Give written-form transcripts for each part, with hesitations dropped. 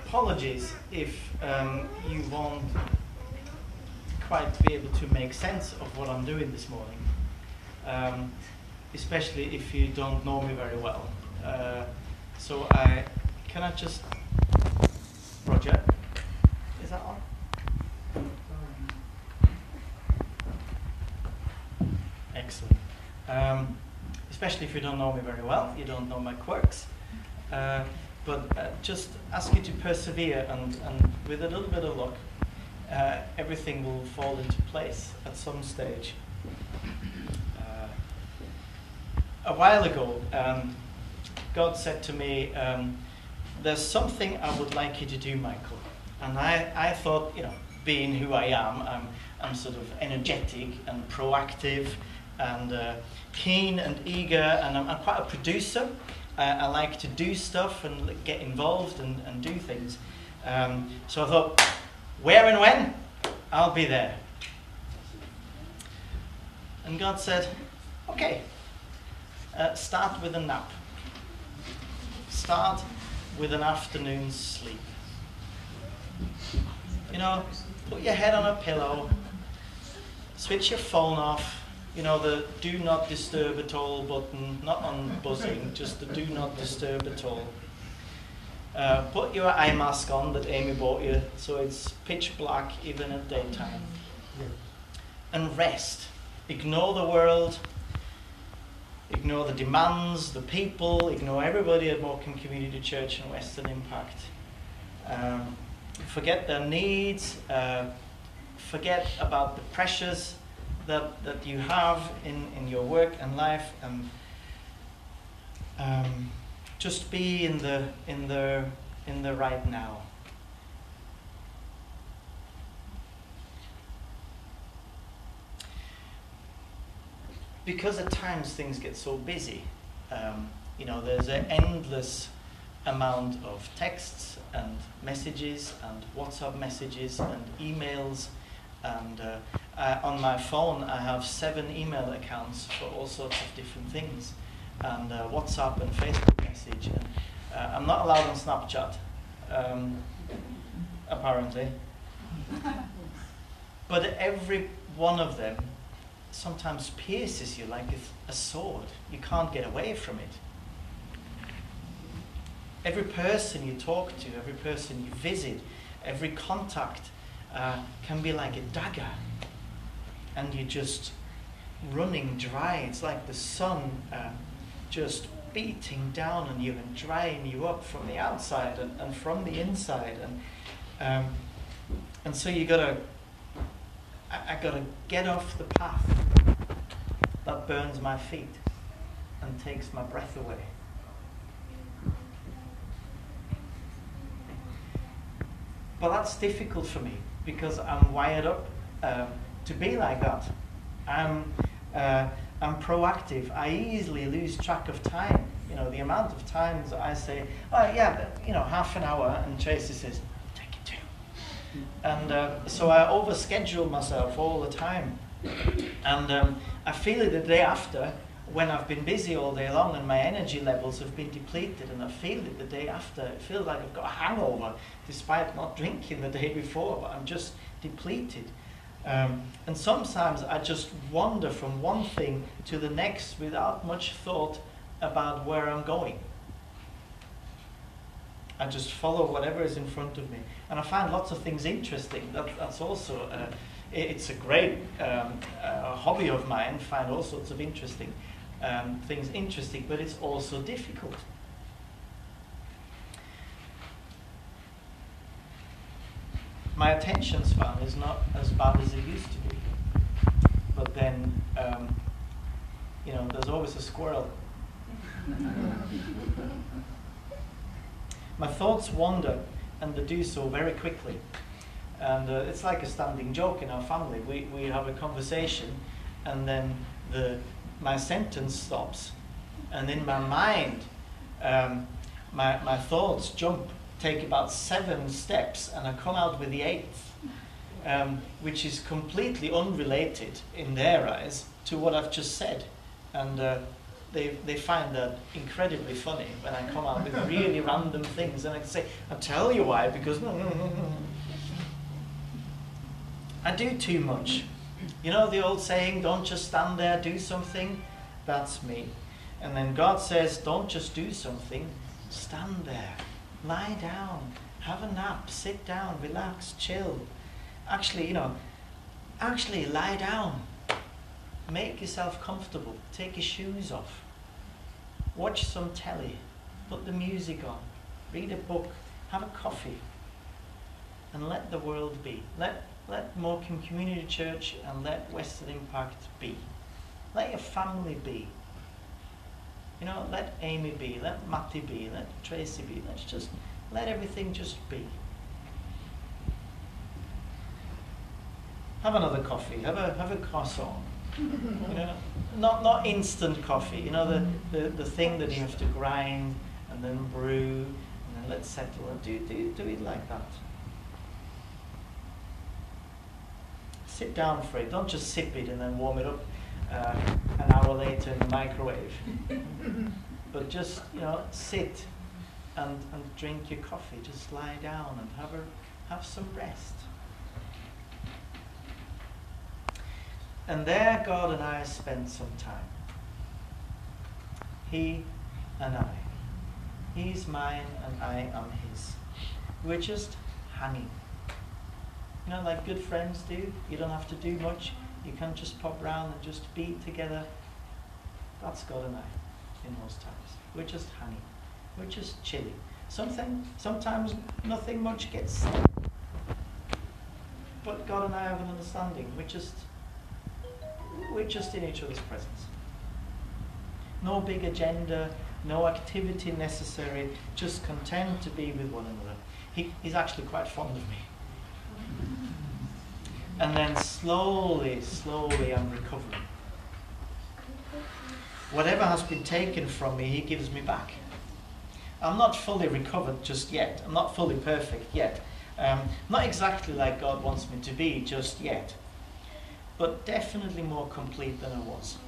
apologies if you won't quite be able to make sense of what I'm doing this morning, especially if you don't know me very well. So can I just, Roger, is that on? Excellent. Especially if you don't know me very well, you don't know my quirks. But just ask you to persevere, and with a little bit of luck, everything will fall into place at some stage. A while ago, God said to me, there's something I would like you to do, Michael. And I thought, being who I am, I'm sort of energetic and proactive and keen and eager, and I'm quite a producer. I like to do stuff and get involved and do things. So I thought, where and when? I'll be there. And God said, okay, start with a nap. Start with an afternoon's sleep. Put your head on a pillow, switch your phone off, the do not disturb at all button, not on buzzing, just the do not disturb at all. Put your eye mask on that Amy bought you, so it's pitch black even at daytime. And rest. Ignore the world, ignore the demands, the people, ignore everybody at Morecambe Community Church and Western Impact. Forget their needs, forget about the pressures that you have in your work and life, and just be in the right now. Because at times things get so busy, there's an endless amount of texts and messages and WhatsApp messages and emails, and on my phone I have 7 email accounts for all sorts of different things, and WhatsApp and Facebook message, and I'm not allowed on Snapchat, apparently. But every one of them sometimes pierces you like a sword. You can't get away from it. Every person you talk to, every person you visit, every contact can be like a dagger, and you're just running dry. It's like the sun just beating down on you and drying you up from the outside and from the inside, and so I gotta get off the path that burns my feet and takes my breath away. But that's difficult for me because I'm wired up to be like that. I'm proactive. I easily lose track of time. The amount of times I say, oh yeah, half an hour, and Tracy says, take it 2. And so I overschedule myself all the time. And I feel it the day after when I've been busy all day long and my energy levels have been depleted, and I feel it the day after. It feels like I've got a hangover despite not drinking the day before, but I'm just depleted. And sometimes I just wander from one thing to the next without much thought about where I'm going. I just follow whatever is in front of me. And I find lots of things interesting. That's also, it's a great hobby of mine, find all sorts of interesting things interesting, but it's also difficult. My attention span is not as bad as it used to be. But then, there's always a squirrel. My thoughts wander, and they do so very quickly. And it's like a standing joke in our family. We have a conversation, and then my sentence stops. And in my mind, my thoughts take about 7 steps, and I come out with the 8th, which is completely unrelated in their eyes to what I've just said. And they find that incredibly funny when I come out with really random things, and I say, I'll tell you why, because I do too much. You know the old saying, don't just stand there, do something? That's me. And then God says, don't just do something, stand there, lie down, have a nap, sit down, relax, chill. Actually, lie down. Make yourself comfortable. Take your shoes off. Watch some telly. Put the music on. Read a book. Have a coffee. And let the world be. Let Morecambe Community Church and let Western Impact be. Let your family be. Let Amy be. Let Matty be. Let Tracy be. Let everything just be. Have another coffee. Have a croissant. Not instant coffee. The thing that you have to grind and then brew and then let settle. Do it like that. Sit down for it. Don't just sip it and then warm it up an hour later in the microwave. But just sit and drink your coffee. Just lie down and have some rest. And there God and I spent some time. He and I. He's mine and I am his. We're just hanging. Like good friends do. You don't have to do much. You can just pop round and just be together. That's God and I in most times. We're just hanging. We're just chilling. Sometimes nothing much gets said. But God and I have an understanding. We're just in each other's presence. No big agenda, no activity necessary, just content to be with one another. He's actually quite fond of me. And then slowly I'm recovering. Whatever has been taken from me, he gives me back. I'm not fully recovered just yet. I'm not fully perfect yet. Not exactly like God wants me to be just yet. But definitely more complete than I was.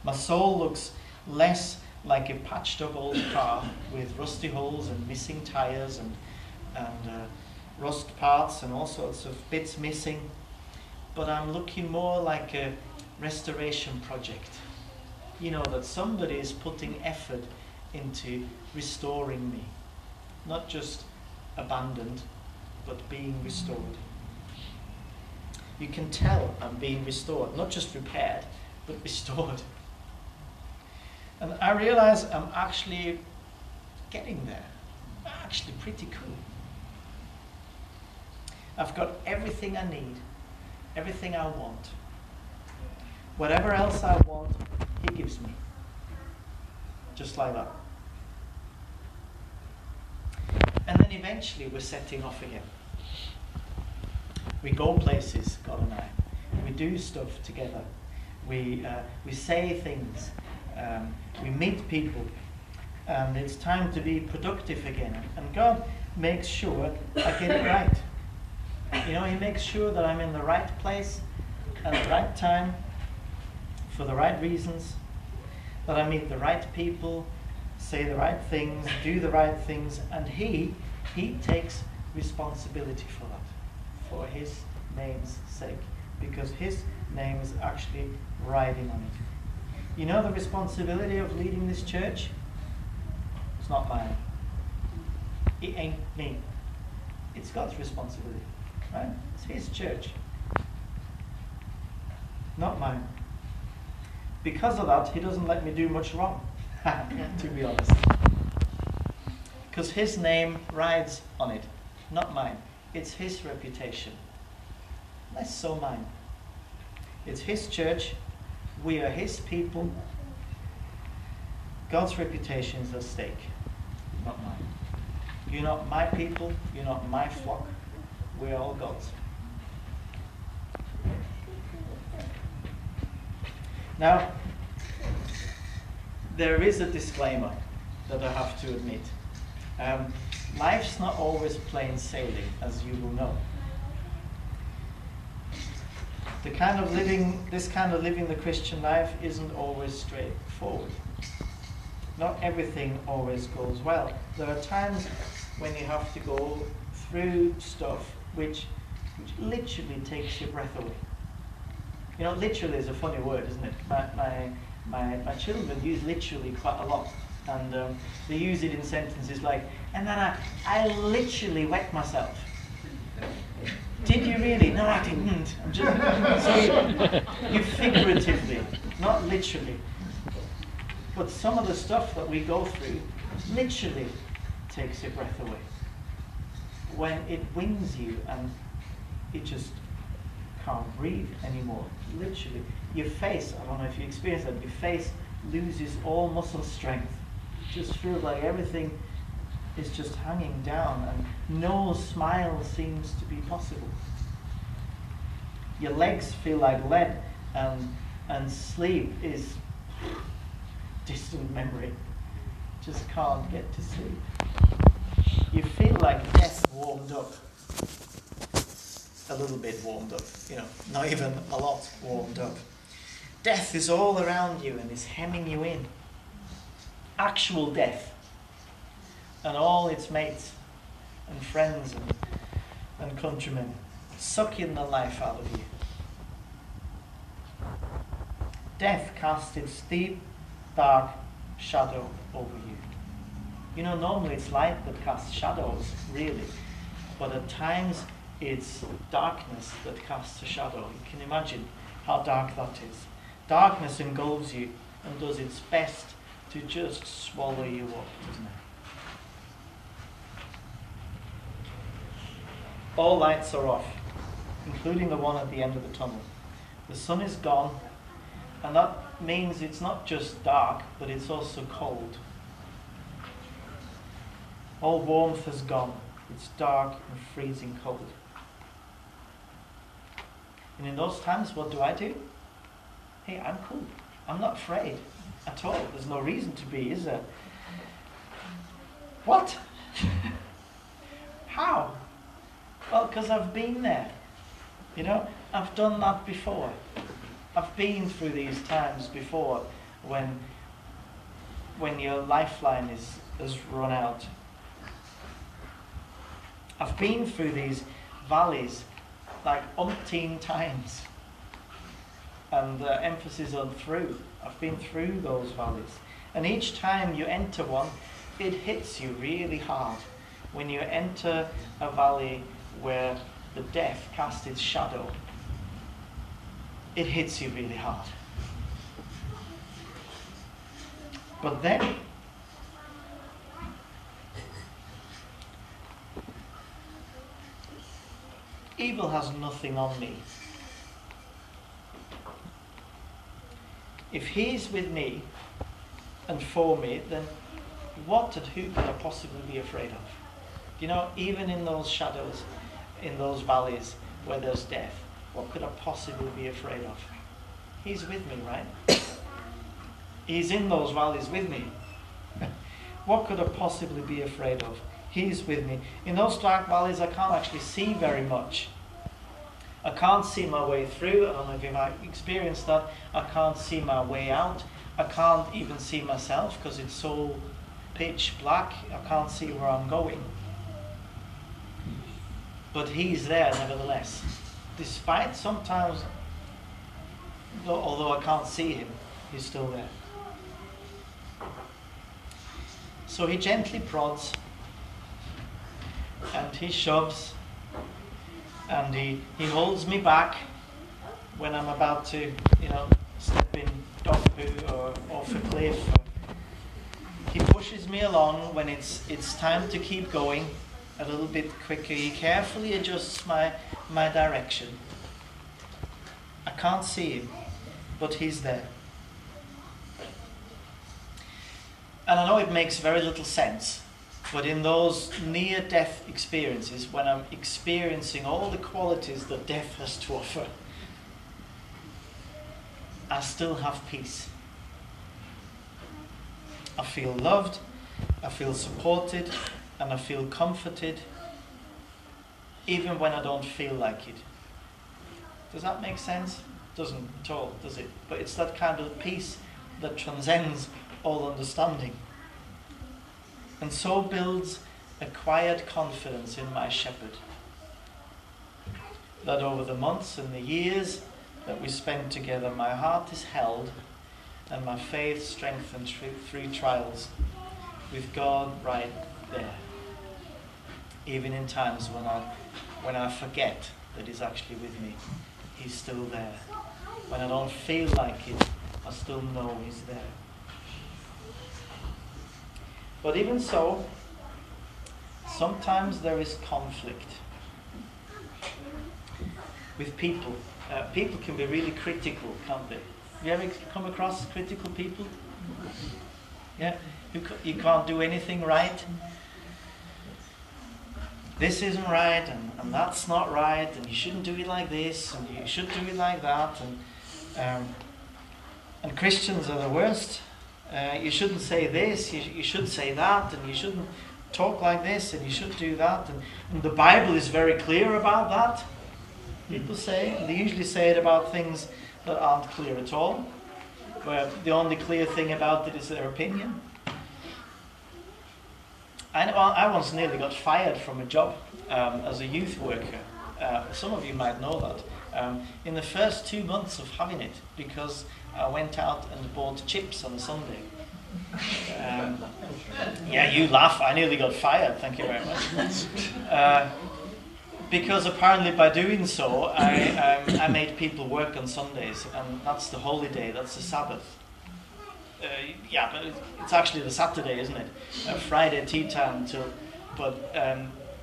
My soul looks less like a patched up old car with rusty holes and missing tyres and rust parts and all sorts of bits missing. But I'm looking more like a restoration project. That somebody is putting effort into restoring me. Not just abandoned, but being restored. You can tell I'm being restored, not just repaired, but restored. And I realize I'm actually getting there. Actually pretty cool. I've got everything I need, everything I want. Whatever else I want, he gives me. Just like that. And then eventually we're setting off again. We go places, God and I. We do stuff together. We say things. We meet people. And it's time to be productive again. And God makes sure I get it right. He makes sure that I'm in the right place at the right time for the right reasons, that I meet the right people, say the right things, do the right things, and he takes responsibility for that, for his name's sake, because his name is actually riding on it. The responsibility of leading this church? It's not mine. It ain't me. It's God's responsibility, right? It's his church, not mine. Because of that, he doesn't let me do much wrong, to be honest. Because his name rides on it, not mine. It's his reputation, less so mine. It's his church. We are his people. God's reputation is at stake, not mine. You're not my people. You're not my flock. We're all God's. Now, there is a disclaimer that I have to admit. Life's not always plain sailing, as you will know. This kind of living the Christian life isn't always straightforward. Not everything always goes well. There are times when you have to go through stuff which literally takes your breath away. You know, literally is a funny word, isn't it? My children use literally quite a lot, and they use it in sentences like, and then I literally wet myself. Did you really? No, I didn't. I'm just so you figuratively, not literally. But some of the stuff that we go through literally takes your breath away. When it wings you and it just can't breathe anymore. Literally. Your face, I don't know if you experience that, your face loses all muscle strength. Just feels like everything is just hanging down and no smile seems to be possible. Your legs feel like lead and sleep is distant memory. Just can't get to sleep. You feel like death warmed up. A little bit warmed up, you know, not even a lot warmed up. Death is all around you and is hemming you in. Actual death. And all its mates and friends and countrymen sucking the life out of you. Death casts its deep, dark shadow over you. You know, normally it's light that casts shadows, really. But at times it's darkness that casts a shadow. You can imagine how dark that is. Darkness engulfs you and does its best to just swallow you up, doesn't it? All lights are off, including the one at the end of the tunnel. The sun is gone, and that means it's not just dark, but it's also cold. All warmth has gone. It's dark and freezing cold. And in those times, what do? Hey, I'm cool. I'm not afraid at all. There's no reason to be, is there? What? How? Well, because I've been there. You know, I've done that before. I've been through these times before when your lifeline has run out. I've been through these valleys like umpteen times. And emphasis on through. I've been through those valleys. And each time you enter one, it hits you really hard. When you enter a valley where the death casts its shadow, it hits you really hard. But then, evil has nothing on me. If he's with me and for me, then what and who could I possibly be afraid of? You know, even in those shadows, in those valleys where there's death, what could I possibly be afraid of? He's with me, right? He's in those valleys with me. What could I possibly be afraid of? He's with me. In those dark valleys, I can't actually see very much. I can't see my way through. I don't know if you've experienced that. I can't see my way out. I can't even see myself because it's so pitch black. I can't see where I'm going. But he's there nevertheless. Despite sometimes, although I can't see him, he's still there. So he gently prods and he shoves and he holds me back when I'm about to, step in dog poo or off a cliff. He pushes me along when it's time to keep going a little bit quicker. He carefully adjusts my direction. I can't see him, but he's there. And I know it makes very little sense, but in those near-death experiences, when I'm experiencing all the qualities that death has to offer, I still have peace. I feel loved, I feel supported, and I feel comforted, even when I don't feel like it. Does that make sense? Doesn't at all, does it? But it's that kind of peace that transcends all understanding. And so builds a quiet confidence in my shepherd, that over the months and the years that we spend together, my heart is held and my faith strengthened through trials with God right there. Even in times when I forget that He's actually with me, He's still there. When I don't feel like it, I still know He's there. But even so, sometimes there is conflict with people. People can be really critical, can't they? Have you ever come across critical people? Yeah? You can't do anything right. This isn't right, and that's not right, and you shouldn't do it like this, and you should do it like that. And Christians are the worst. You shouldn't say this, you should say that, and you shouldn't talk like this, and you should do that. And the Bible is very clear about that, people say. And they usually say it about things that aren't clear at all, where the only clear thing about it is their opinion. I once nearly got fired from a job as a youth worker. Some of you might know that. In the first 2 months of having it, because I went out and bought chips on a Sunday. Yeah, you laugh. I nearly got fired. Thank you very much. Because apparently by doing so, I made people work on Sundays, and that's the holy day. That's the Sabbath. Yeah, but it's actually the Saturday, isn't it? Friday tea time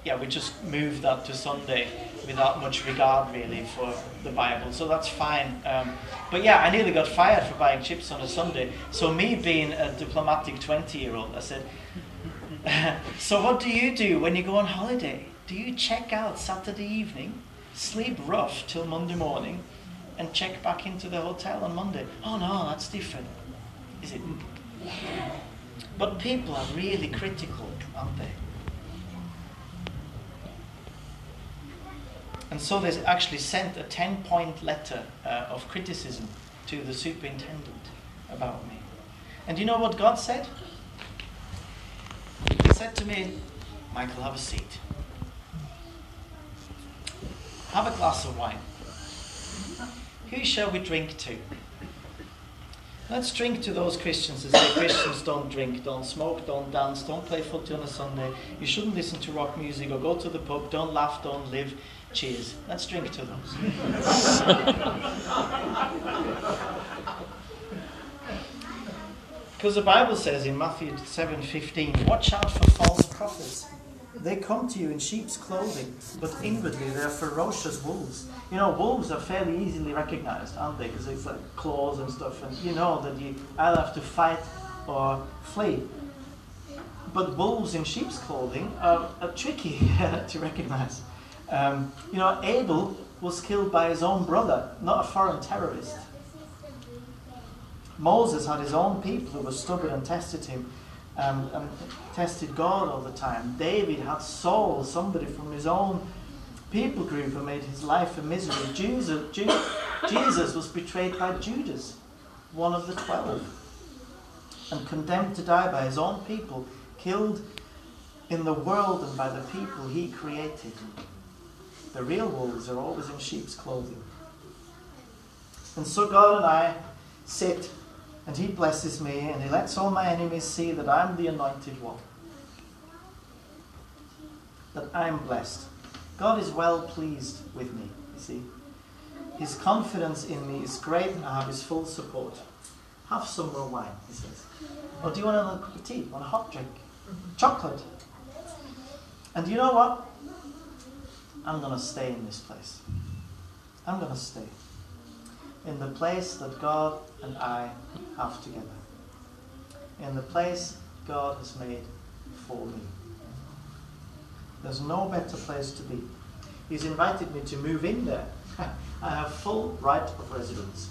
yeah, we just moved that to Sunday without much regard really for the Bible, so that's fine. But yeah, I nearly got fired for buying chips on a Sunday. So me being a diplomatic 20-year-old, I said, so what do you do when you go on holiday? Do you check out Saturday evening, sleep rough till Monday morning, and check back into the hotel on Monday? Oh no, that's different. Is it? But people are really critical, aren't they? And so they actually sent a 10-point letter of criticism to the superintendent about me. And you know what God said? He said to me, Michael, have a seat. Have a glass of wine. Who shall we drink to? Let's drink to those Christians that say Christians don't drink, don't smoke, don't dance, don't play footy on a Sunday, you shouldn't listen to rock music or go to the pub, don't laugh, don't live. Cheers. Let's drink to those. Because the Bible says in Matthew 7:15, watch out for false prophets. They come to you in sheep's clothing, but inwardly they are ferocious wolves. You know, wolves are fairly easily recognized, aren't they? Because it's like claws and stuff, and you know that you either have to fight or flee. But wolves in sheep's clothing are tricky to recognize. You know, Abel was killed by his own brother, not a foreign terrorist. Moses had his own people who were stubborn and tested him. And tested God all the time. David had Saul, somebody from his own people group who made his life a misery. Jesus was betrayed by Judas, one of the 12, and condemned to die by his own people, killed in the world and by the people he created. The real wolves are always in sheep's clothing. And so God and I sit, and He blesses me, and He lets all my enemies see that I'm the anointed one. That I'm blessed. God is well pleased with me, you see. His confidence in me is great, and I have His full support. Have some more wine, He says. Or do you want another cup of tea? Want a hot drink? Chocolate? And you know what? I'm going to stay in this place. I'm going to stay. In the place that God and I have together. In the place God has made for me. There's no better place to be. He's invited me to move in there. I have full right of residence.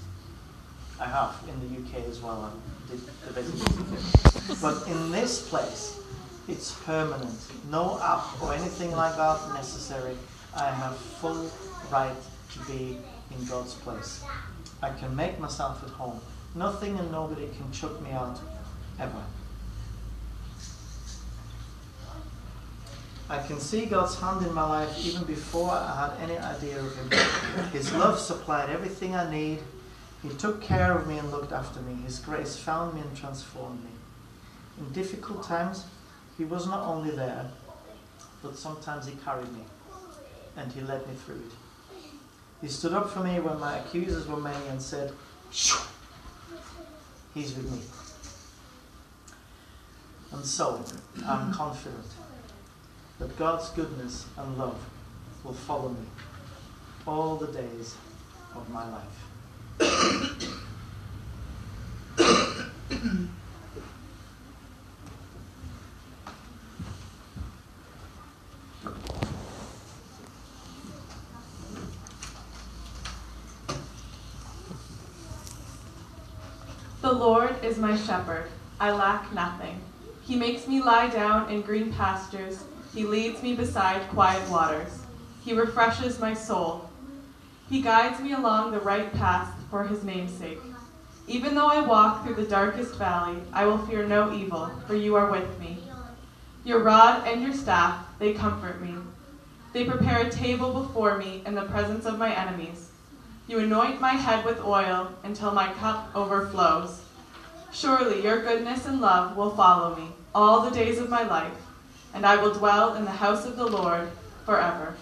I have in the UK as well. I did the business. But in this place, it's permanent. No app or anything like that necessary. I have full right to be in God's place. I can make myself at home. Nothing and nobody can chuck me out, ever. I can see God's hand in my life even before I had any idea of Him. His love supplied everything I need. He took care of me and looked after me. His grace found me and transformed me. In difficult times, He was not only there, but sometimes He carried me and He led me through it. He stood up for me when my accusers were many and said, "Shoo, He's with me." And so, I'm confident that God's goodness and love will follow me all the days of my life. The Lord is my shepherd. I lack nothing. He makes me lie down in green pastures. He leads me beside quiet waters. He refreshes my soul. He guides me along the right path for His name's sake. Even though I walk through the darkest valley, I will fear no evil, for You are with me. Your rod and Your staff, they comfort me. They prepare a table before me in the presence of my enemies. You anoint my head with oil until my cup overflows. Surely Your goodness and love will follow me all the days of my life, and I will dwell in the house of the Lord forever.